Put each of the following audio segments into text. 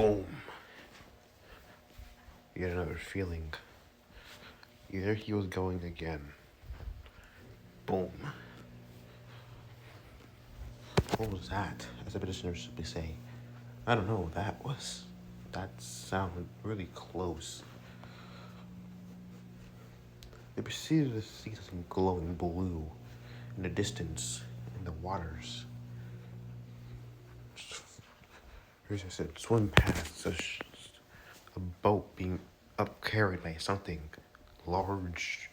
boom. You get another feeling. There he was going again. Boom. What was that? As the petitioner simply say, I don't know what that was. That sounded really close. They proceeded to see some glowing blue in the distance in the waters. Here's I said, swim past a boat being carried by something large,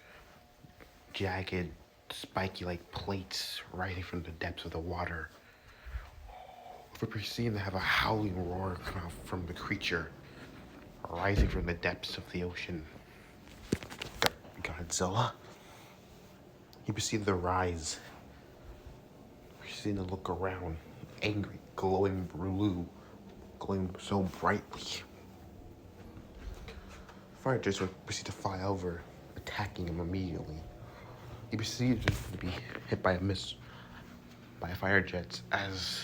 jagged, spiky like plates rising from the depths of the water. We proceed to have a howling roar come out from the creature, rising from the depths of the ocean. Godzilla. You proceed to rise. You proceed to look around, angry, glowing blue, glowing so brightly. Fire jets would proceed to fly over, attacking him immediately. He proceeded to be hit by fire jets as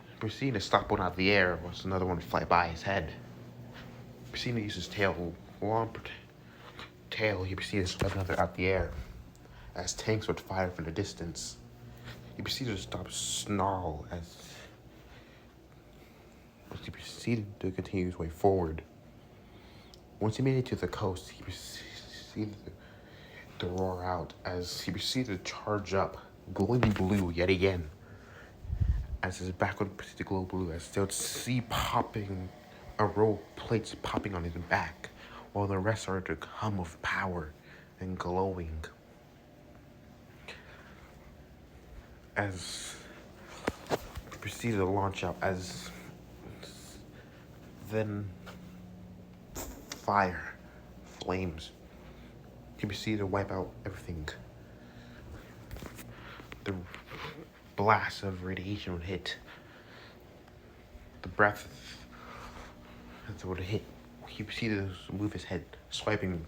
he proceeded to stop one out of the air once another one would fly by his head. He proceeded to use his tail, he proceeded to strike another out the air as tanks would fire from the distance. He proceeded to stop snarl as he proceeded to continue his way forward. Once he made it to the coast, he proceeded to roar out as he proceeded to charge up, glowing blue yet again. As his back would proceed to glow blue, as they would see a row of plates popping on his back, while the rest started to hum with power and glowing. As he proceeded to launch out, as then fire, flames. He proceeded to wipe out everything. The blast of radiation would hit. The breath would hit. He proceeded to move his head, swiping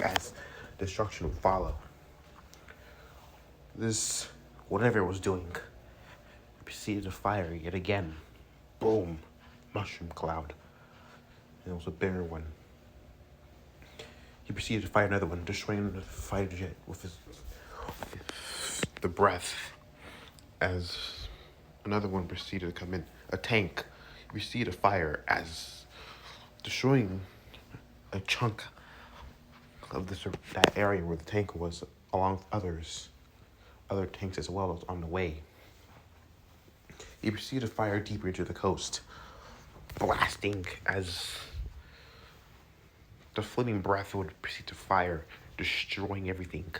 as destruction would follow. This, whatever it was doing, proceeded to fire yet again. Boom. Mushroom cloud. And it was a bigger one. He proceeded to fire another one, destroying the fighter jet with the breath. As another one proceeded to come in, a tank proceeded to fire as destroying a chunk of that area where the tank was, along with other tanks as well as on the way. He proceeded to fire deeper into the coast, blasting as the flaming breath would proceed to fire, destroying everything,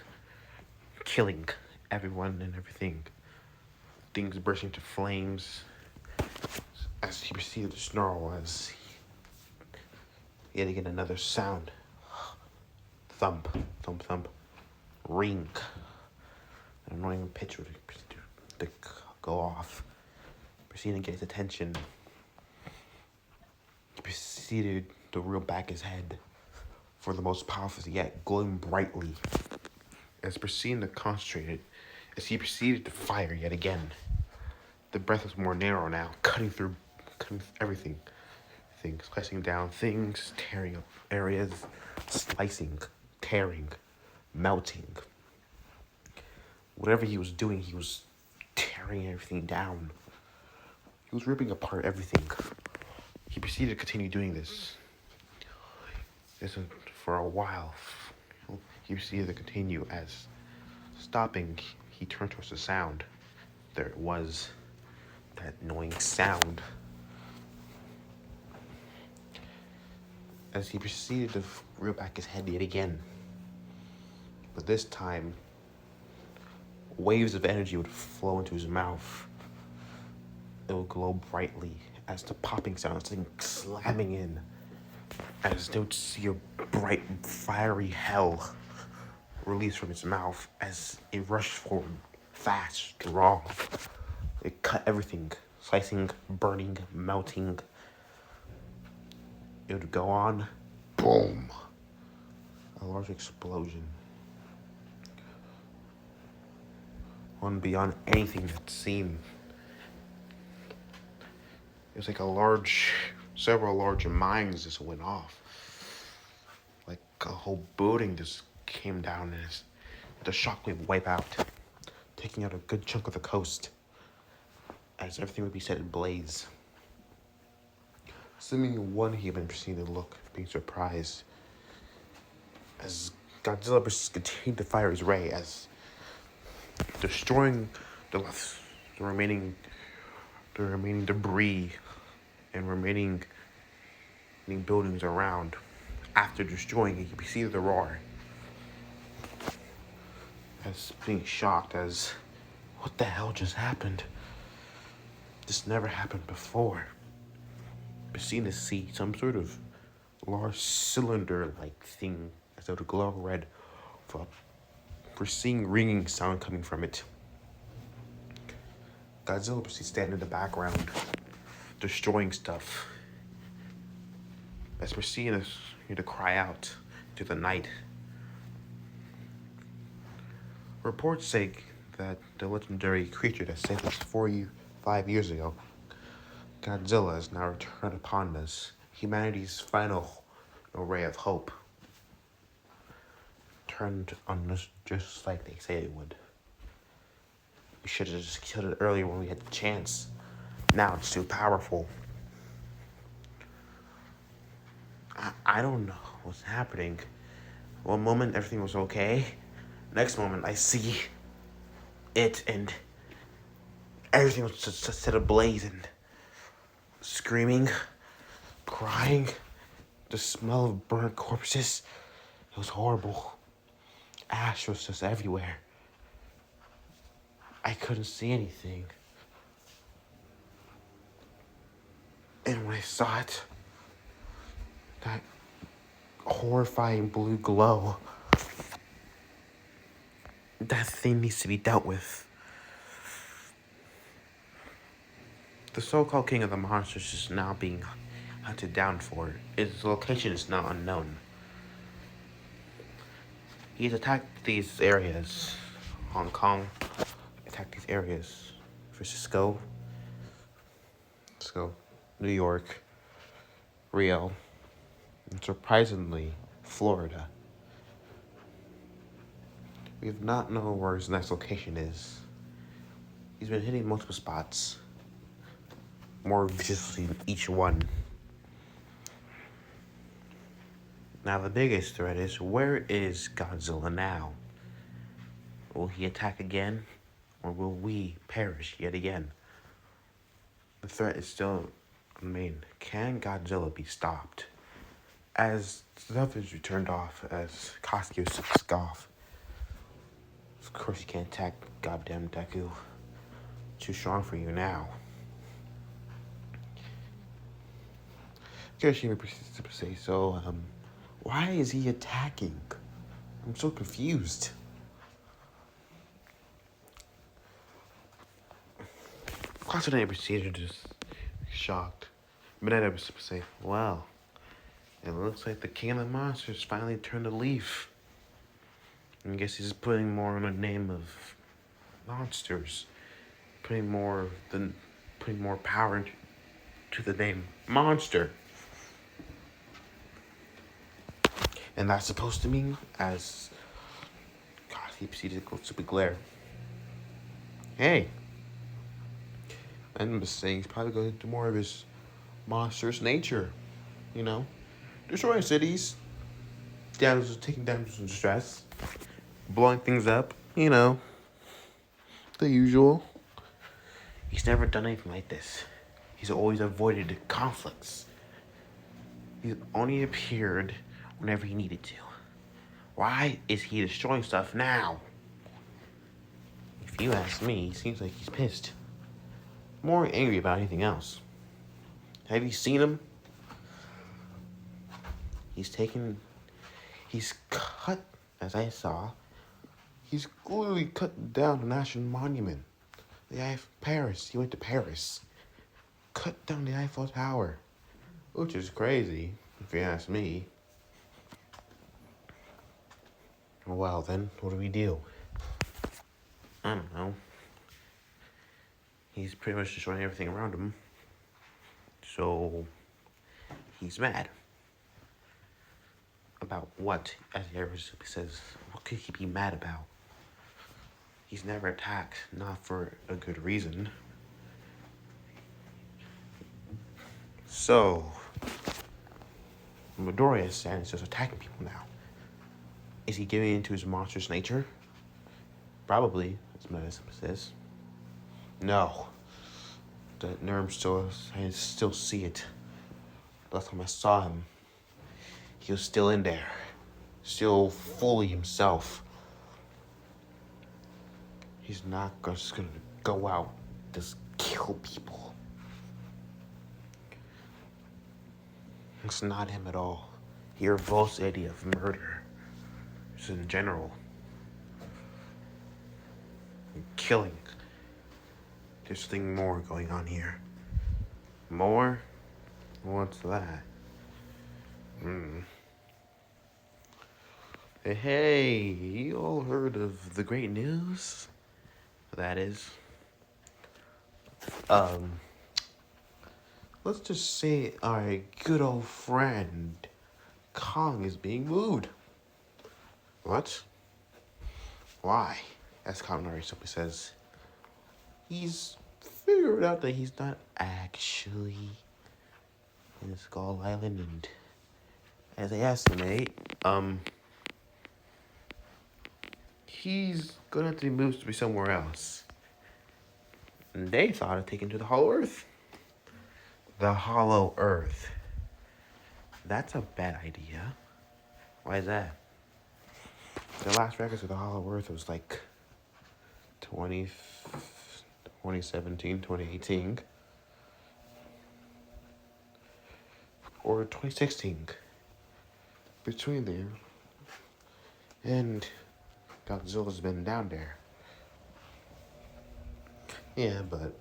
killing everyone and everything. Things bursting into flames as he proceeded to snarl as yet again another sound. Thump, thump, thump, ring. An annoying pitch would to go off. Proceeding to get his attention. He proceeded to reel back his head for the most powerful yet, glowing brightly. As proceeding to concentrate it, as he proceeded to fire yet again. The breath was more narrow now, cutting through everything. Things slicing down things, tearing up areas, slicing, tearing, melting. Whatever he was doing, he was tearing everything down. He was ripping apart everything. He proceeded to continue doing this. For a while. He proceeded to continue as stopping, he turned towards the sound. There it was. That annoying sound. As he proceeded to reel back his head yet again. But this time, waves of energy would flow into his mouth. It would glow brightly as the popping sound, something slamming in. As they would see a bright, fiery hell released from his mouth as it rushed forward, fast, strong. It cut everything, slicing, burning, melting. It would go on, boom, a large explosion. One beyond anything that seemed. It was like several large mines just went off. Like a whole building just came down and the shockwave wipe out, taking out a good chunk of the coast, as everything would be set ablaze. Assuming one human proceeded to look, being surprised, as Godzilla continued to fire his ray, as destroying the remaining debris and remaining buildings around. After destroying it, you can see the roar. As being shocked as, what the hell just happened? This never happened before. Proceeding to see some sort of large cylinder-like thing as though to glow red for seeing ringing sound coming from it. Godzilla proceeds to stand in the background, destroying stuff. As we're seeing us to cry out to the night. Reports say that the legendary creature that saved us 5 years ago, Godzilla, has now returned upon us. Humanity's final ray of hope turned on us just like they say it would. We should have just killed it earlier when we had the chance. Now it's too powerful. I don't know what's happening. One moment everything was okay. Next moment I see it and everything was just set ablaze and screaming, crying, the smell of burnt corpses. It was horrible. Ash was just everywhere. I couldn't see anything. And when I saw it, that horrifying blue glow, that thing needs to be dealt with. The so-called king of the monsters is now being hunted down for. Its location is now unknown. He's attacked these areas. Hong Kong attacked these areas. Francisco, New York, Rio, and surprisingly, Florida. We have not known where his next location is. He's been hitting multiple spots, more viciously in each one. Now the biggest threat is, where is Godzilla now? Will he attack again, or will we perish yet again? The threat is still remain. Can Godzilla be stopped? As stuff is returned off, as Kajiu scoff. Of course you can't attack goddamn Deku. Too strong for you now. Kirishima proceeds to say, so, why is he attacking? I'm so confused. Constantine proceeded just shocked. Mineta was to say, well, it looks like the king of the monsters finally turned a leaf. I guess he's putting more on the name of monsters. Putting more power into the name monster. And that's supposed to mean, as God, he proceeded to go super glare. Hey, I'm just saying he's probably going to do more of his monstrous nature, destroying cities, taking down some stress, blowing things up, the usual. He's never done anything like this. He's always avoided conflicts. He's only appeared whenever he needed to. Why is he destroying stuff now? If you ask me, he seems like he's pissed. More angry about anything else. Have you seen him? He's cut, as I saw, he's literally cut down the National Monument. The Eiffel, Paris, he went to Paris. Cut down the Eiffel Tower. Which is crazy, if you ask me. Well then, what do we do? I don't know. He's pretty much destroying everything around him. So he's mad. About what? As he ever says, what could he be mad about? He's never attacked, not for a good reason. So, Midoriya is just attacking people now. Is he giving into his monstrous nature? Probably, as medicine says. No. The nerve I still see it. Last time I saw him, he was still in there. Still fully himself. He's not just gonna go out, just kill people. It's not him at all. He revolts the idea of murder. Just in general. And killing. There's something more going on here. More? What's that? Hey, you all heard of the great news? That is, let's just say our good old friend Kong is being moved. What? Why? As Kaminari simply says, he's figured out that he's not actually in Skull Island, and as I estimate, he's gonna have to be moved to be somewhere else. And they thought of taking to the Hollow Earth. The Hollow Earth. That's a bad idea. Why is that? The last records of the Hollow Earth was like 2017, 2018. Or 2016. Between there. And Godzilla's been down there. Yeah, but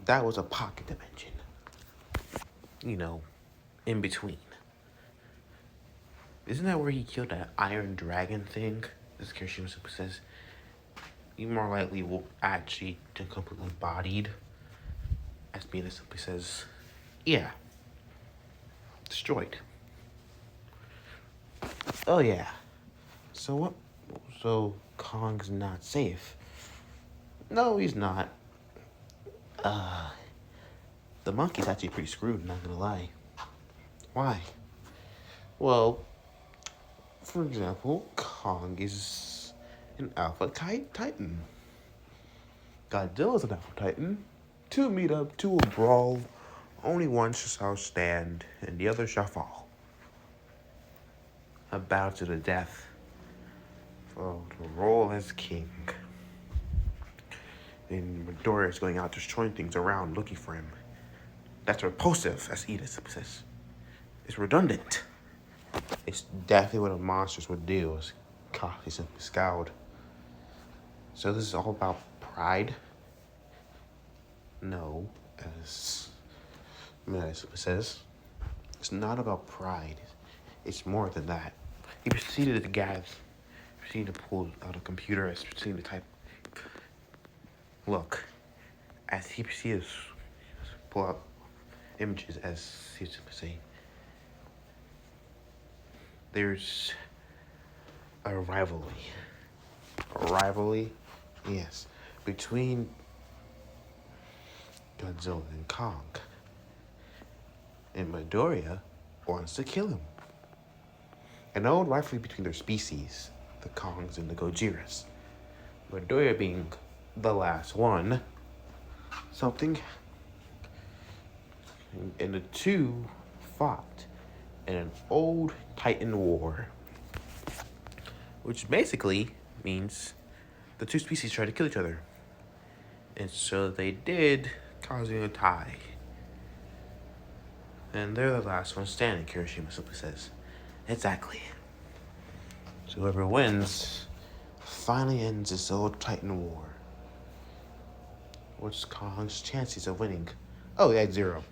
that was a pocket dimension. You know, in between. Isn't that where he killed that iron dragon thing? As Kirishima says, he more likely will actually be completely bodied. As Mina simply says, yeah. Destroyed. Oh yeah. So what? So Kong's not safe. No, he's not. The monkey's actually pretty screwed, not gonna lie. Why? Well, for example, Kong is an Alpha Titan. Godzilla's an Alpha Titan. Two meet up, two will brawl. Only one shall stand, and the other shall fall. A battle to the death for the role as king. And Midoriya is going out destroying things around, looking for him. That's repulsive, as Edith says. It's redundant. It's definitely what the monsters would do, as Coffee simply scowled. So this is all about pride? No, as Mina says. It's not about pride. It's more than that. He proceeded to gather, proceeded to pull out a computer, as proceeded to type. Look, as he proceeded to pull out images, as he used to say, there's a rivalry. A rivalry, yes, between Godzilla and Kong. And Midoriya wants to kill him. An old rivalry between their species, the Kongs and the Gojiras. Midoriya being the last one, and the two fought in an old Titan war, which basically means the two species tried to kill each other. And so they did, causing a tie. And they're the last one standing, Kirishima simply says. Exactly. So whoever wins finally ends this old Titan war. What's Kong's chances of winning? Oh, yeah, 0.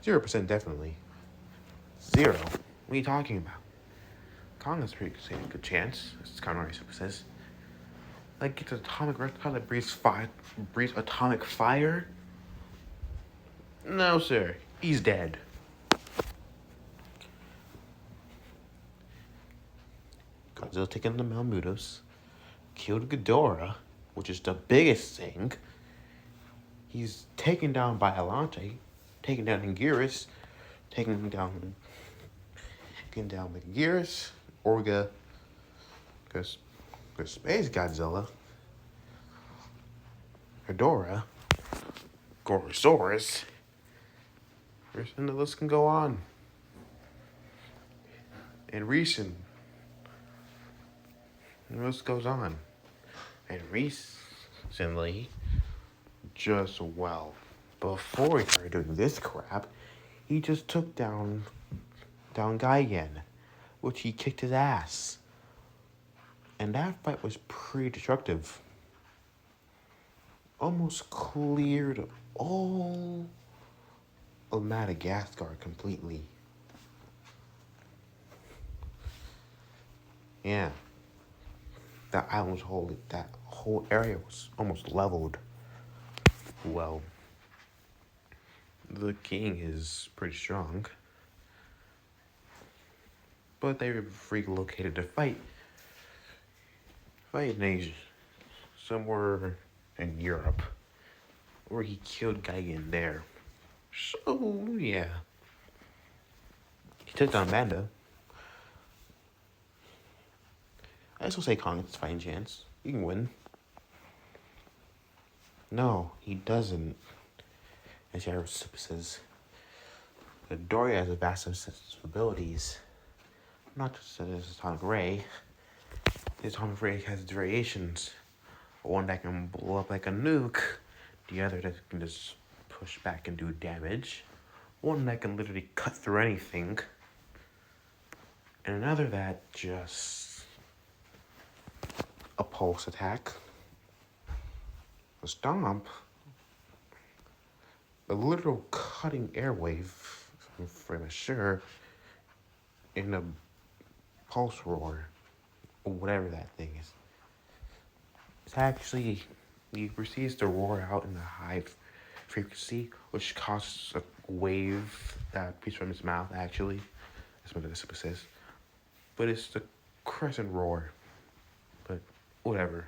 0% definitely. 0? What are you talking about? Kong has a pretty good chance, as Kaminari simply says. Like, it's an atomic reptile that breathes atomic fire? No, sir. He's dead. Godzilla taking the Malmutos, killed Ghidorah, which is the biggest thing. He's taken down by Alante, taken down Anguirus, taken down Megaguirus, Orga, because Space Godzilla, Ghidorah, Gorosaurus, and the list can go on. And recent, the list goes on. And recently, just before he started doing this crap, he just took down Gigan, which he kicked his ass. And that fight was pretty destructive. Almost cleared all of Madagascar completely. Yeah. That whole area was almost leveled. Well, the king is pretty strong, but they relocated to fight in Asia, somewhere in Europe, where he killed Gigan there. So yeah, he took down Manda. I still say Kong has a fighting chance. He can win. No, he doesn't. As Yarosup says, Doria has a vast set of abilities. Not just as Atomic Ray. His Atomic Ray has variations. One that can blow up like a nuke. The other that can just push back and do damage. One that can literally cut through anything. And another that just a pulse attack. A stomp. A literal cutting airwave, if I'm pretty sure, in a pulse roar, or whatever that thing is. It's actually, he receives the roar out in a high frequency, which causes a wave that beats from his mouth, actually. That's what the super says. But it's the crescent roar. But whatever.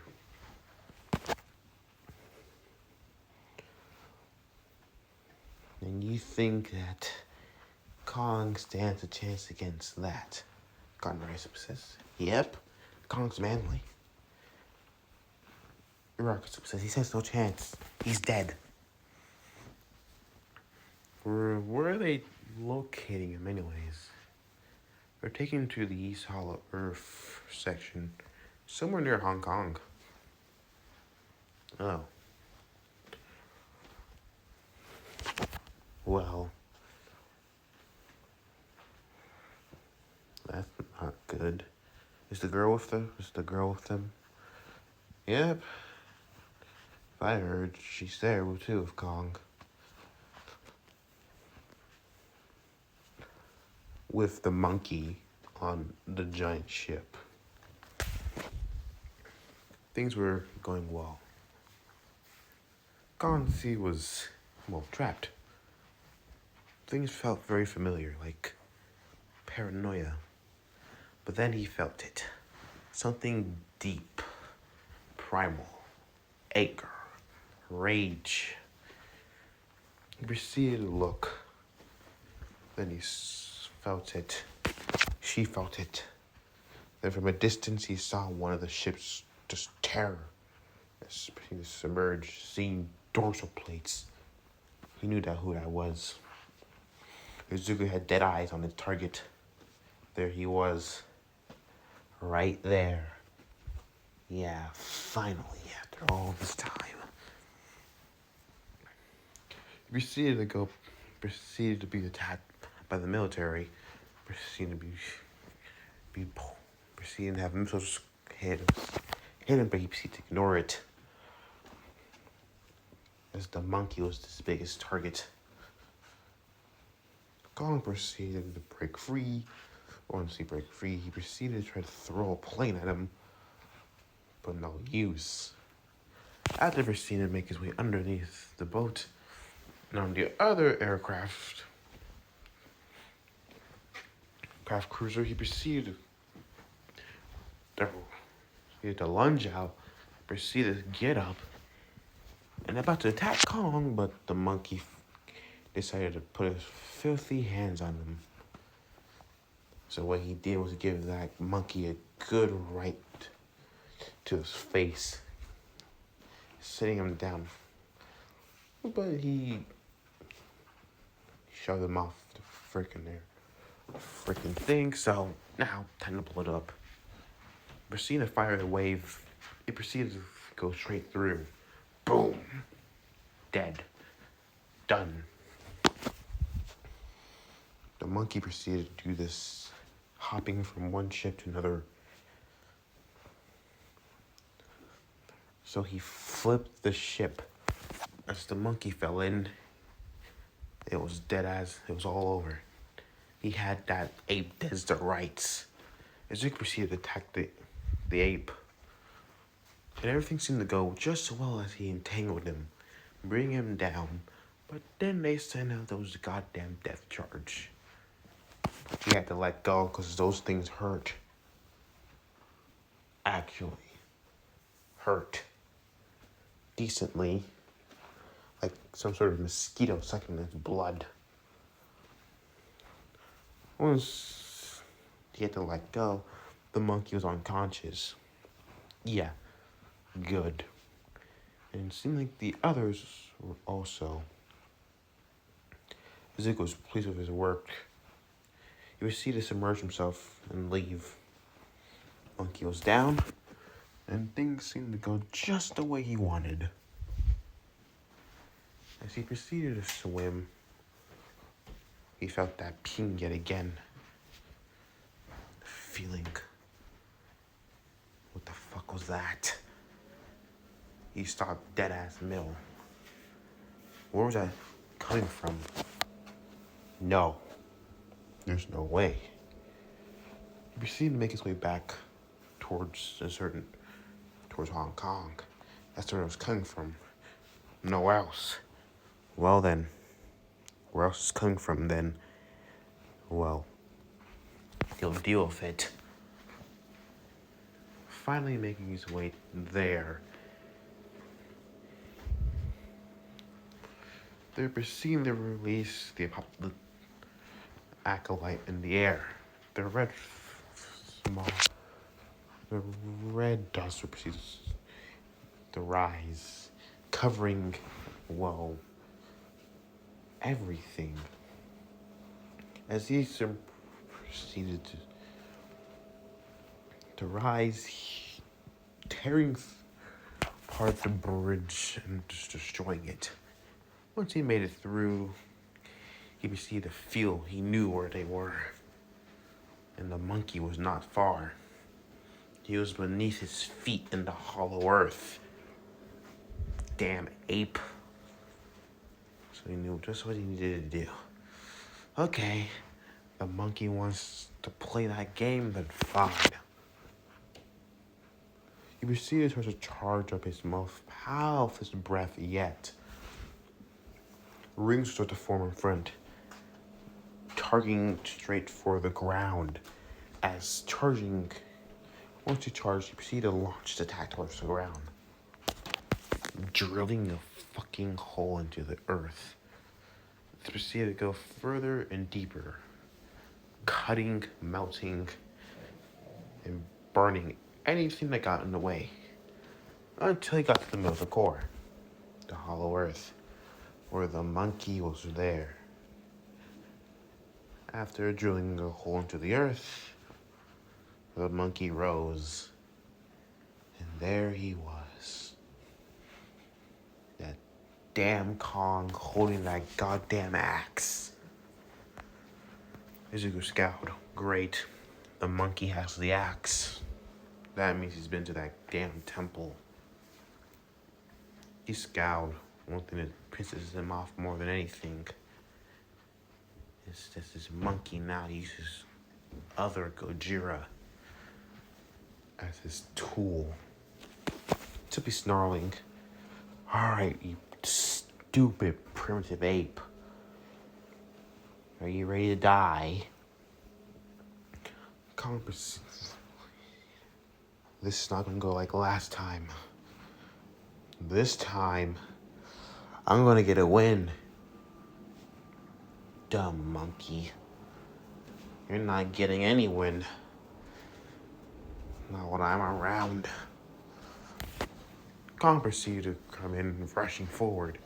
And you think that Kong stands a chance against that? Conrad says, yep, Kong's manly. Rocket says he says no chance. He's dead. Where are they locating him anyways? They're taking him to the East Hollow Earth section, somewhere near Hong Kong. Oh. Well, that's not good. Is the girl with them? Yep. I heard she's there too with Kong. With the monkey on the giant ship. Things were going well. Gonzi was, trapped. Things felt very familiar, like paranoia. But then he felt it. Something deep, primal, anger, rage. He proceeded to look. Then he felt it. She felt it. Then from a distance he saw one of the ships just tear. He submerged, seeing dorsal plates. He knew who that was. Izuku had dead eyes on the target. There he was. Right there. Yeah, finally, after all this time. He proceeded to be attacked by the military. Proceeded to have missiles hit him, but he proceeded to ignore it. As the monkey was his biggest target. Kong proceeded to break free. He proceeded to try to throw a plane at him, but no use. After proceeding to make his way underneath the boat, and on the other aircraft, aircraft cruiser, he proceeded to lunge out, proceeded to get up, and about to attack Kong, but the monkey decided to put his filthy hands on him. So what he did was give that monkey a good right to his face, sitting him down. But he shoved him off the freaking thing. So now, time to blow it up. Proceeded to fire the wave. It proceeded to go straight through. Boom. Dead. Done. The monkey proceeded to do this, hopping from one ship to another. So he flipped the ship. As the monkey fell in, it was dead as it was all over. He had that ape dead to rights. As he proceeded to attack the ape. And everything seemed to go just as well as he entangled him, bring him down. But then they sent out those goddamn death charge. He had to let go because those things hurt. Actually. Hurt. Decently. Like some sort of mosquito sucking his blood. Once he had to let go, the monkey was unconscious. Yeah. Good. And it seemed like the others were also. Ezekiel was pleased with his work. He proceeded to submerge himself and leave. Monkey was down, and things seemed to go just the way he wanted. As he proceeded to swim, he felt that ping yet again. Feeling. What the fuck was that? He stopped dead ass middle. Where was that coming from? No. There's no way. He proceeded to make his way back towards Hong Kong. That's where it was coming from. Nowhere else. Well then, where else is coming from then? Well, he'll deal with it. Finally making his way there. They're proceeding to release the acolyte in the air. The red dust proceeds to rise, covering, everything. As he proceeded to rise, tearing apart the bridge and just destroying it. Once he made it through, he proceeded to feel he knew where they were. And the monkey was not far. He was beneath his feet in the hollow earth. Damn ape. So he knew just what he needed to do. Okay, the monkey wants to play that game, then fine. He proceeded to charge up his most powerful breath yet. Rings start to form in front, targeting straight for the ground. As charging, once he charged, he proceeded to launch the attack towards the ground, drilling a fucking hole into the earth. He proceeded to go further and deeper, cutting, melting, and burning anything that got in the way, until he got to the middle of the core, the hollow earth, where the monkey was there. After drilling a hole into the earth, the monkey rose, and there he was. That damn Kong holding that goddamn axe. Izuku scowled. Great. The monkey has the axe. That means he's been to that damn temple. He scowled. One thing that pisses him off more than anything is that this monkey now uses other Gojira as his tool. To be snarling. Alright, you stupid primitive ape. Are you ready to die? Kong this is not gonna go like last time. This time, I'm gonna get a win. Dumb monkey. You're not getting any win. Not when I'm around. Kong proceeded to come in, rushing forward,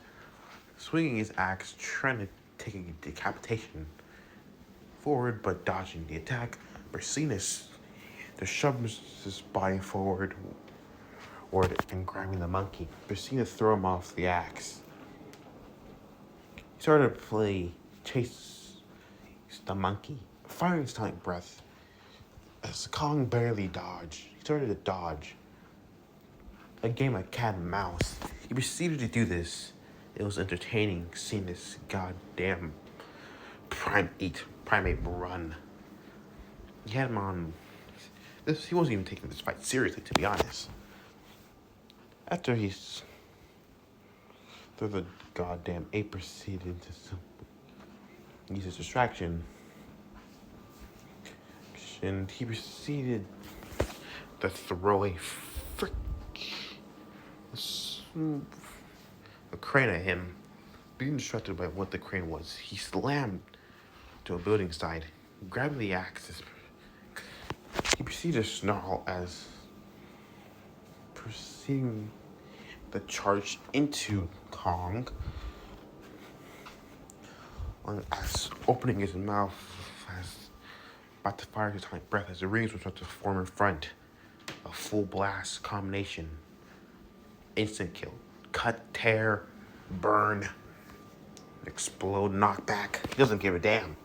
swinging his axe, trying to take a decapitation forward, but dodging the attack. Bersinus shoves his body forward and grabbing the monkey. Bersinus threw him off the axe. He started to play chase the monkey, firing sonic breath. As Kong barely dodged, he started to dodge. A game of cat and mouse. He proceeded to do this. It was entertaining seeing this goddamn primate run. He had him on. He wasn't even taking this fight seriously, to be honest. After the goddamn ape proceeded to use his distraction, and he proceeded to throw a crane at him. Being distracted by what the crane was, he slammed to a building side, grabbing the axe. He proceeded to snarl as proceeding the charge into Kong, as opening his mouth as about to fire his tonic breath as the rings were about to form in front. A full blast combination. Instant kill. Cut, tear, burn, explode, knockback. He doesn't give a damn.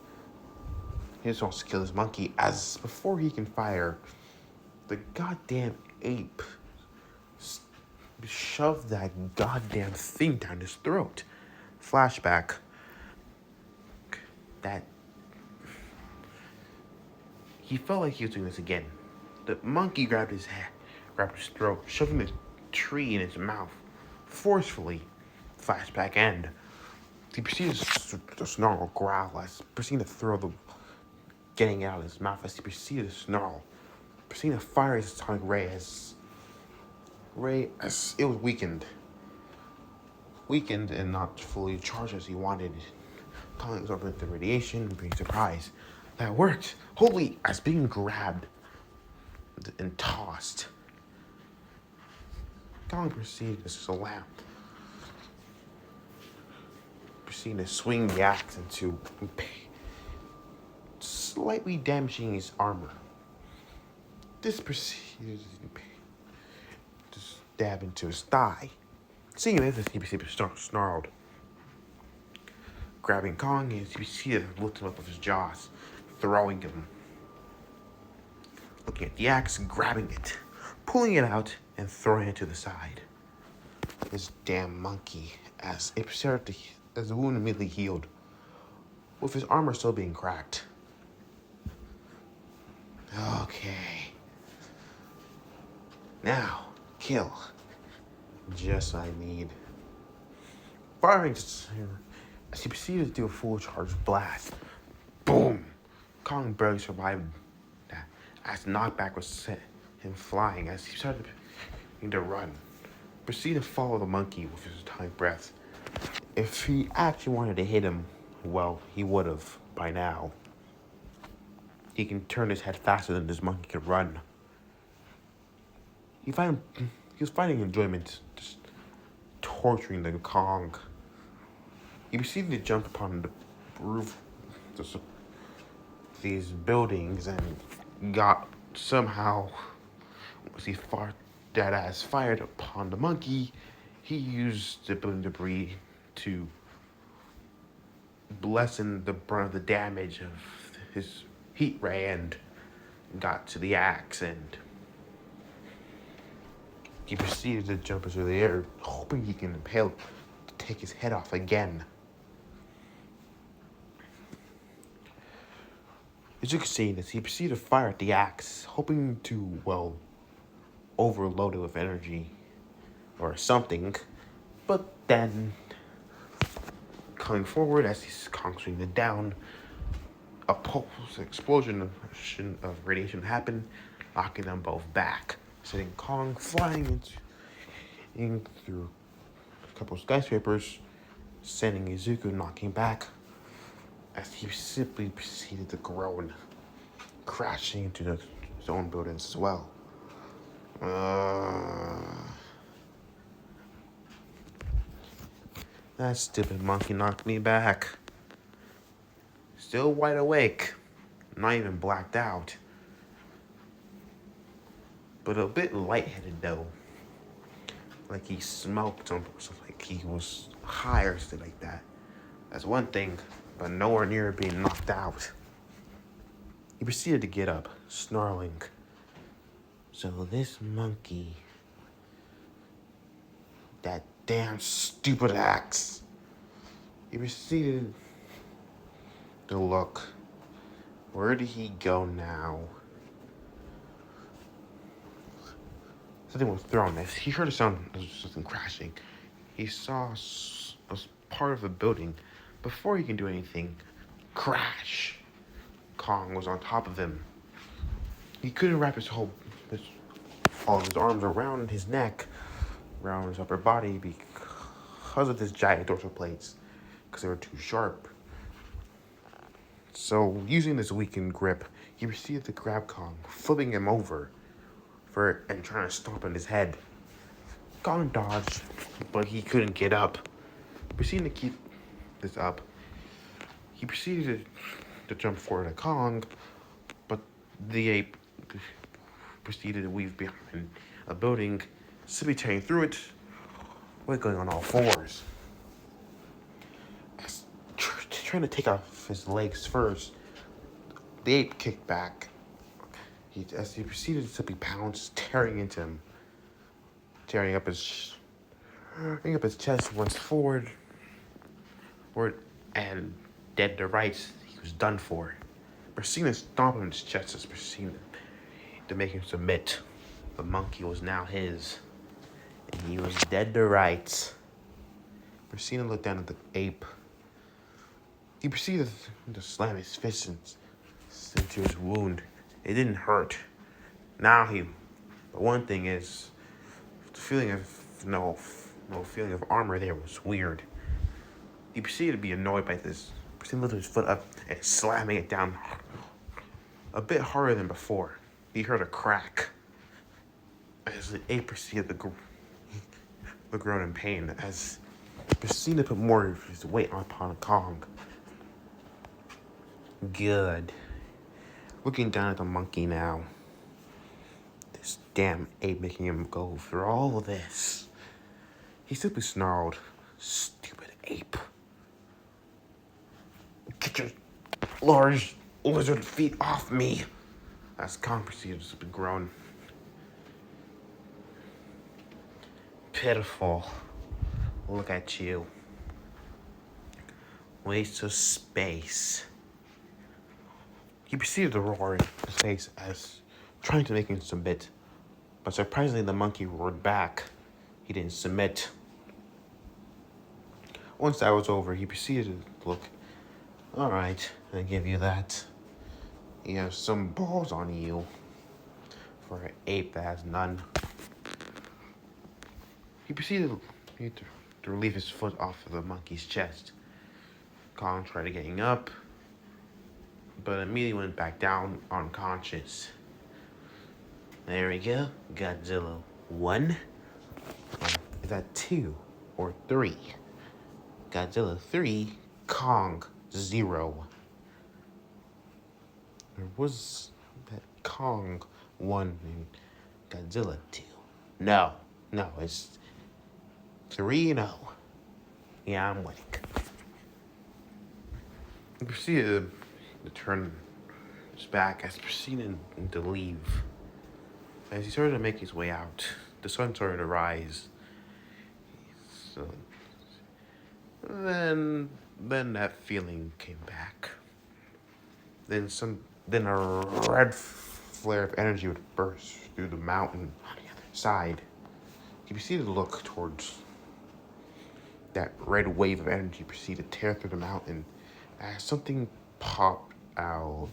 He just wants to kill his monkey, as before he can fire, the goddamn ape shoved that goddamn thing down his throat. Flashback. That he felt like he was doing this again. The monkey grabbed his throat, shoving the tree in his mouth forcefully. Flashback end. He proceeded to snarl, growl, as proceeded to throw the getting out of his mouth as he proceeded to snarl. Proceeded to fire his sonic ray as it was weakened and not fully charged as he wanted. Kong absorbing the radiation and being surprised. That worked! Holy, as being grabbed and tossed. Kong proceeded to slam. Proceeded to swing the axe into slightly damaging his armor. This proceeded to stab into his thigh. Seeing this, he snarled. Grabbing Kong, he proceeded to lift him up with his jaws, throwing him. Looking at the axe, grabbing it, pulling it out, and throwing it to the side. This damn monkey, as the wound immediately healed, with his armor still being cracked. Okay. Now, kill. Just what I need. Firing as he proceeded to do a full charge blast. Boom! Kong barely survived that, as the knockback was set him flying as he started to run. Proceeded to follow the monkey with his tiny breath. If he actually wanted to hit him, well, he would have by now. He can turn his head faster than this monkey could run. He was finding enjoyment just torturing the Kong. He proceeded to jump upon the roof of these buildings and got somehow, once he fired upon the monkey, he used the building debris to lessen the brunt of the damage of his heat ray and got to the axe, and he proceeded to jump into the air, hoping he can impale to take his head off again. As you can see, as he proceeded to fire at the axe, hoping to, overload it with energy or something, but then coming forward as he's conquering it down, a pulse explosion of radiation happened, knocking them both back, sending Kong flying in through a couple of skyscrapers, sending Izuku knocking back as he simply proceeded to groan, crashing into his own buildings as well. That stupid monkey knocked me back. Still wide awake, not even blacked out, but a bit lightheaded though. Like he smoked or something, like he was high or something like that. That's one thing, but nowhere near being knocked out. He proceeded to get up, snarling. So this monkey, that damn stupid axe. He proceeded to look. Where did he go now? Something was thrown. He heard a sound of something crashing. He saw a part of a building. Before he can do anything, crash. Kong was on top of him. He couldn't wrap all of his arms around his neck, around his upper body because of his giant dorsal plates, because they were too sharp. So, using this weakened grip, he proceeded to grab Kong, flipping him over and trying to stomp on his head. Kong dodged, but he couldn't get up. Proceeding to keep this up, he proceeded to jump forward at Kong, but the ape proceeded to weave behind a building, simply tearing through it, wiggling on all fours. Trying to take off his legs first, the ape kicked back. As he proceeded to simply pounce, tearing into him, tearing up his chest once forward, and dead to rights. He was done for. Persina stomped on his chest as Persina to make him submit. The monkey was now his, and he was dead to rights. Persina looked down at the ape. He proceeded to slam his fist into his wound. It didn't hurt. But one thing is, the feeling of no feeling of armor there was weird. He proceeded to be annoyed by this. Proceeded to lift his foot up and slamming it down a bit harder than before. He heard a crack as the ape proceeded to groan in pain as he proceeded to put more of his weight upon Kong. Good. Looking down at the monkey now. This damn ape making him go through all of this. He simply snarled, "Stupid ape. Get your large lizard feet off me." As Kong proceeded to groan. Pitiful. Look at you. Waste of space. He proceeded to roar in his face as trying to make him submit. But surprisingly, the monkey roared back. He didn't submit. Once that was over, he proceeded to look. All right, I give you that. You have some balls on you for an ape that has none. He proceeded to relieve his foot off of the monkey's chest. Kong tried getting up, but immediately went back down unconscious. There we go. Godzilla 1. Is that 2 or 3? Godzilla 3, Kong 0. There was that Kong 1 and Godzilla 2. No, it's 3-0. Yeah, I'm winning. He proceeded to turn his back as proceeded to leave. As he started to make his way out, the sun started to rise. So then that feeling came back. Then a red flare of energy would burst through the mountain on the other side. He proceeded to look towards that red wave of energy proceeded to tear through the mountain as something popped out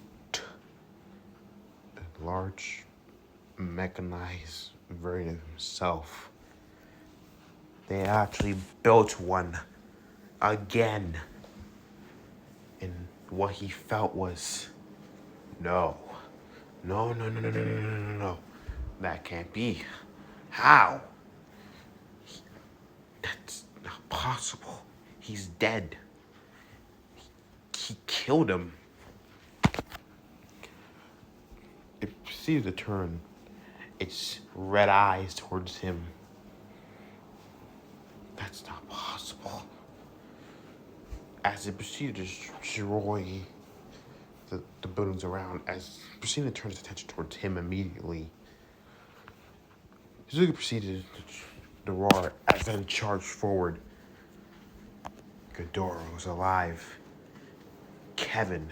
a large mechanized version of himself. They actually built one again. And what he felt was, no. No. That can't be. How? That's not possible. He's dead. He killed him. It proceeded to turn its red eyes towards him. That's not possible. As it proceeded to destroy the buildings around, as it proceeded to turn its attention towards him immediately, Suzuki proceeded to roar as then charged forward. Ghidorah was alive. Kevin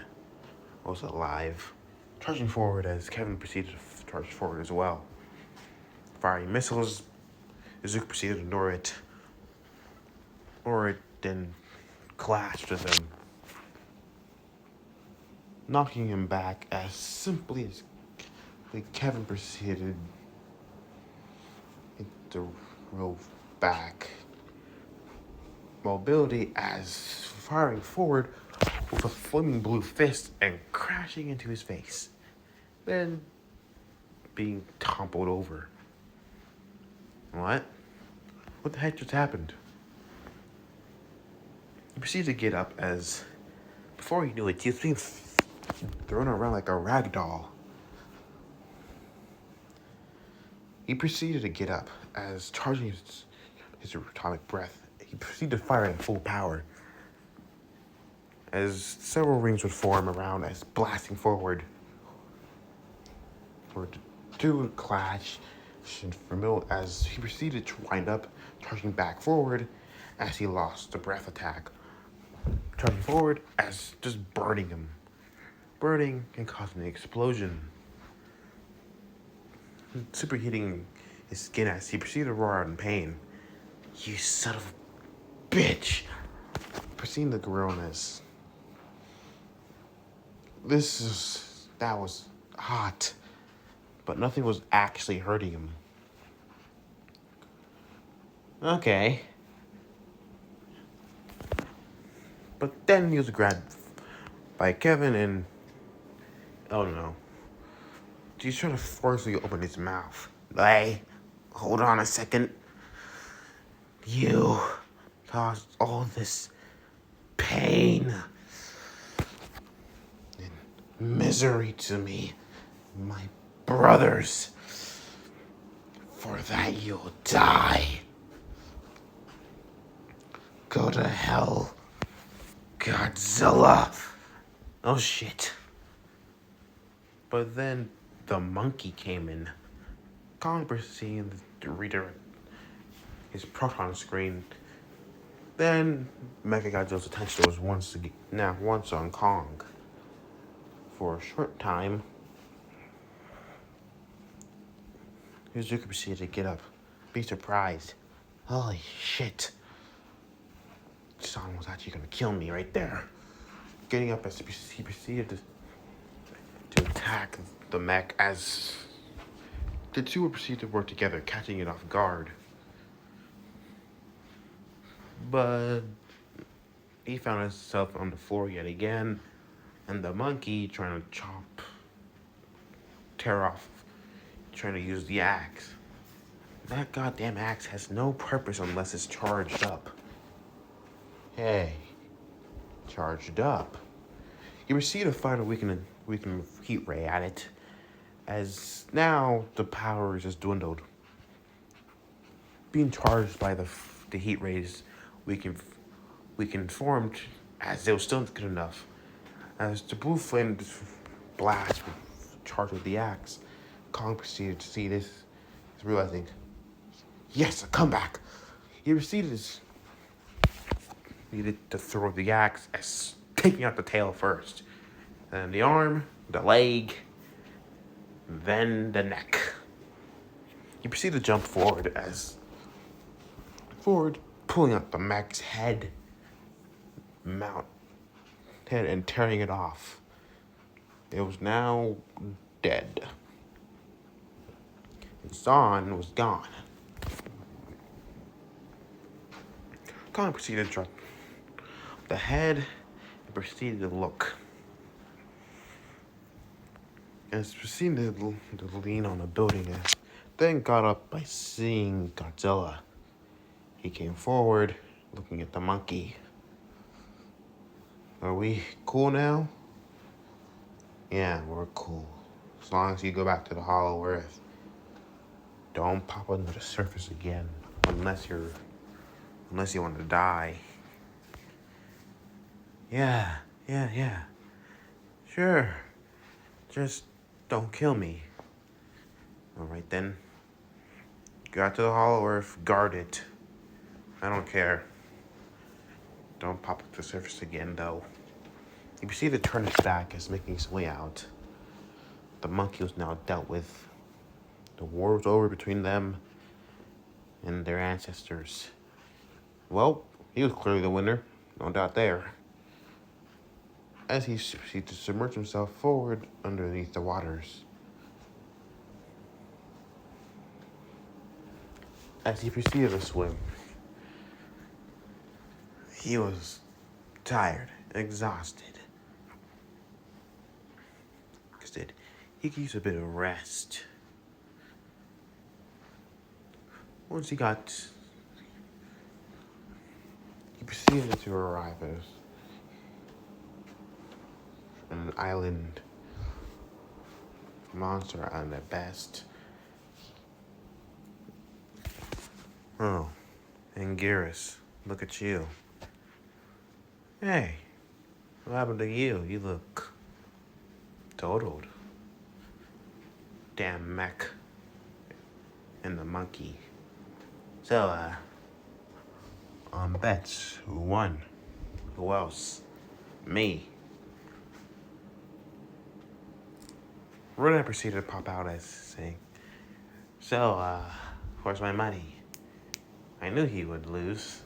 was alive. Charging forward as Kevin proceeded to charge forward as well. Firing missiles, Suzuki proceeded to ignore it. Or it then clashed with him, knocking him back as simply as Kevin proceeded to roll back. Mobility as firing forward with a flaming blue fist and crashing into his face, then being toppled over. What? What the heck just happened? He proceeded to get up as, before he knew it, he was being thrown around like a rag doll. He proceeded to get up as, charging his atomic breath, he proceeded to fire at full power as several rings would form around as blasting forward. For two clash as he proceeded to wind up, charging back forward as he lost the breath attack. Charging forward as just burning him. Burning and causing an explosion. Superheating his skin as he proceeded to roar out in pain. You son of a bitch! Proceeding to groan-ness. That was hot. But nothing was actually hurting him. Okay. But then he was grabbed by Kevin and, oh no. He's trying to forcefully open his mouth. Hey, hold on a second. You caused all this pain and misery to me, my brothers. For that you'll die. Go to hell, Godzilla. Oh shit. But then the monkey came in. Kong proceeded to redirect his proton screen. Then Mechagodzilla's attention was once on Kong. For a short time, Suzuki proceeded to get up, be surprised. Holy shit. Son was actually gonna kill me right there. Getting up as he proceeded to attack the mech as the two would proceed to work together, catching it off guard. But he found himself on the floor yet again, and the monkey trying to tear off, trying to use the axe. That goddamn axe has no purpose unless it's charged up. Hey, charged up. You proceed to fire a weakened heat ray at it, as now the power is just dwindled. Being charged by the heat rays, we can formed as it was still good enough. As the blue flame blast charged with the axe, Kong proceeded to see this, realizing, yes, a comeback. He proceeded to throw the axe as taking out the tail first, then the arm, the leg, then the neck. He proceeded to jump forward pulling out the mech's head and tearing it off. It was now dead. Zahn was gone. Khan proceeded to drop the head and proceeded to look. As proceeded to lean on a building and then got up by seeing Godzilla. He came forward, looking at the monkey. Are we cool now? Yeah, we're cool. As long as you go back to the Hollow Earth. Don't pop under the surface again. Unless you want to die. Yeah. Sure. Just don't kill me. Alright then. Go out to the Hollow Earth, guard it. I don't care. Don't pop up to the surface again, though. You proceed to turn his back as making his way out. The monkey was now dealt with. The war was over between them and their ancestors. Well, he was clearly the winner. No doubt there. As he proceeded to submerge himself forward underneath the waters. As he proceeded to swim, he was tired, exhausted. He could use a bit of rest. Once he proceeded to arrive at an island, monster island at best. Oh, Anguirus, look at you. Hey, what happened to you? You look totaled. Damn mech and the monkey. So, bets. Who won? Who else? Me. Ronan proceeded to pop out as saying, so, where's my money? I knew he would lose.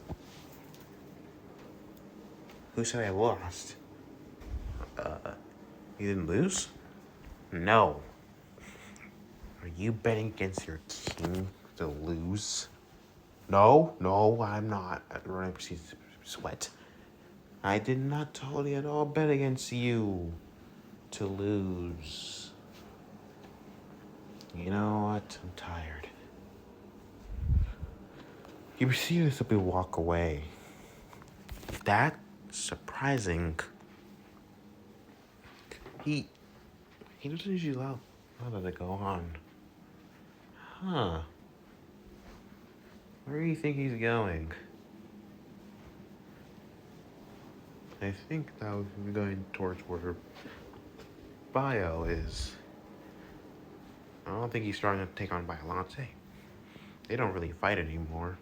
Who said I lost? You didn't lose? No. Are you betting against your king to lose? No, I'm not. Ronan proceeded to sweat. I did not totally at all bet against you to lose. You know what? I'm tired. He proceeded to simply walk away. That's surprising. He doesn't usually allow that to go on. Huh. Where do you think he's going? I think that was going towards where Bio is. I don't think he's starting to take on Biolante. They don't really fight anymore.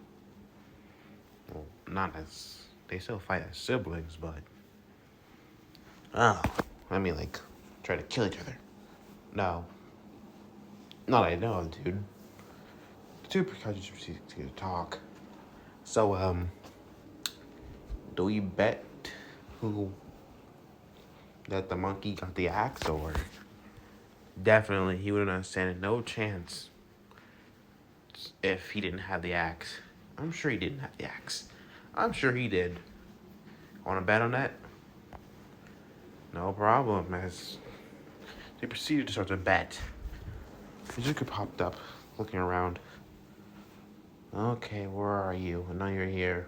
Well, not as... They still fight as siblings, but... Oh, I mean, like, try to kill each other. No. Not I know of, dude. The two Pikachu proceed to talk. So, do we bet that the monkey got the axe, or... Definitely, he would not stand no chance if he didn't have the axe. I'm sure he didn't have the axe. I'm sure he did. Want to bet on that? No problem, as they proceeded to start to bet. Izuku popped up, looking around. Okay, where are you? I know you're here.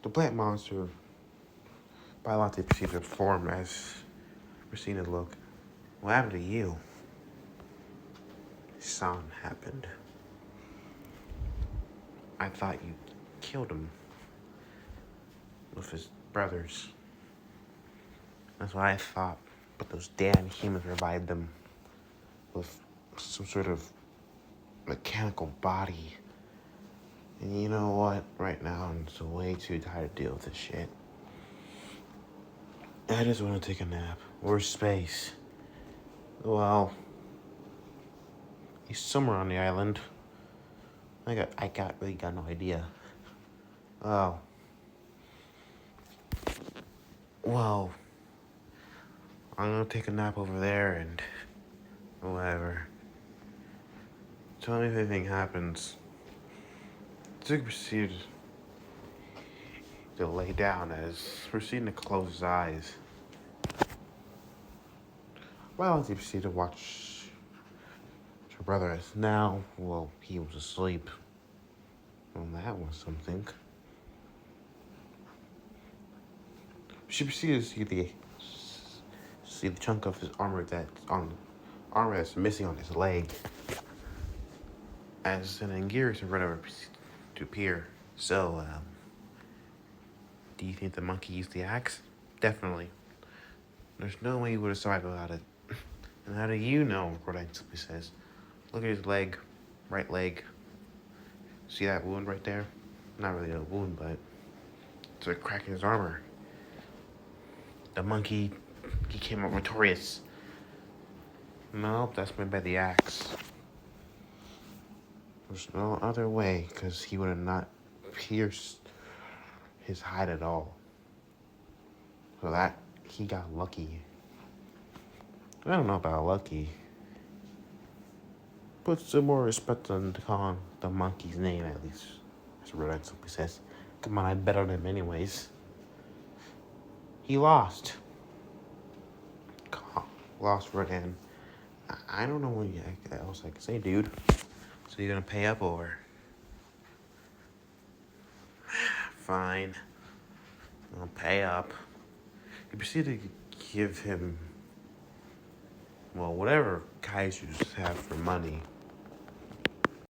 The plant monster Biolante proceeded to form as Racina looked. What happened to you? Something happened. I thought you killed him with his brothers. That's what I thought. But those damn humans revived them with some sort of mechanical body. And you know what? Right now, I'm just way too tired to deal with this shit. I just want to take a nap. Where's Space? Well, he's somewhere on the island. I really got no idea. Oh. Well, I'm gonna take a nap over there and whatever. Tell me if anything happens. Zig proceeded to lay down as proceeding to close his eyes. Well, as he proceeded to watch her brother as now, well, he was asleep. Well, that was something. She proceeded to see the chunk of his armor that's missing on his leg. As an gears and whatever to appear. So, do you think the monkey used the axe? Definitely. There's no way he would have survived without it. And how do you know? Rodine simply says. Look at his leg, right leg. See that wound right there? Not really a wound, but it's a crack in his armor. The monkey, he came out victorious. Nope, that's made by the axe. There's no other way, because he would have not pierced his hide at all. So that, he got lucky. I don't know about lucky. Put some more respect on the monkey's name, at least. As Rodine simply says. Come on, I bet on him anyways. He lost. Lost Rodine. I don't know what else I can say, dude. So you're gonna pay up or? Fine. I'll pay up. You proceed to give him, well, whatever kaijus have for money.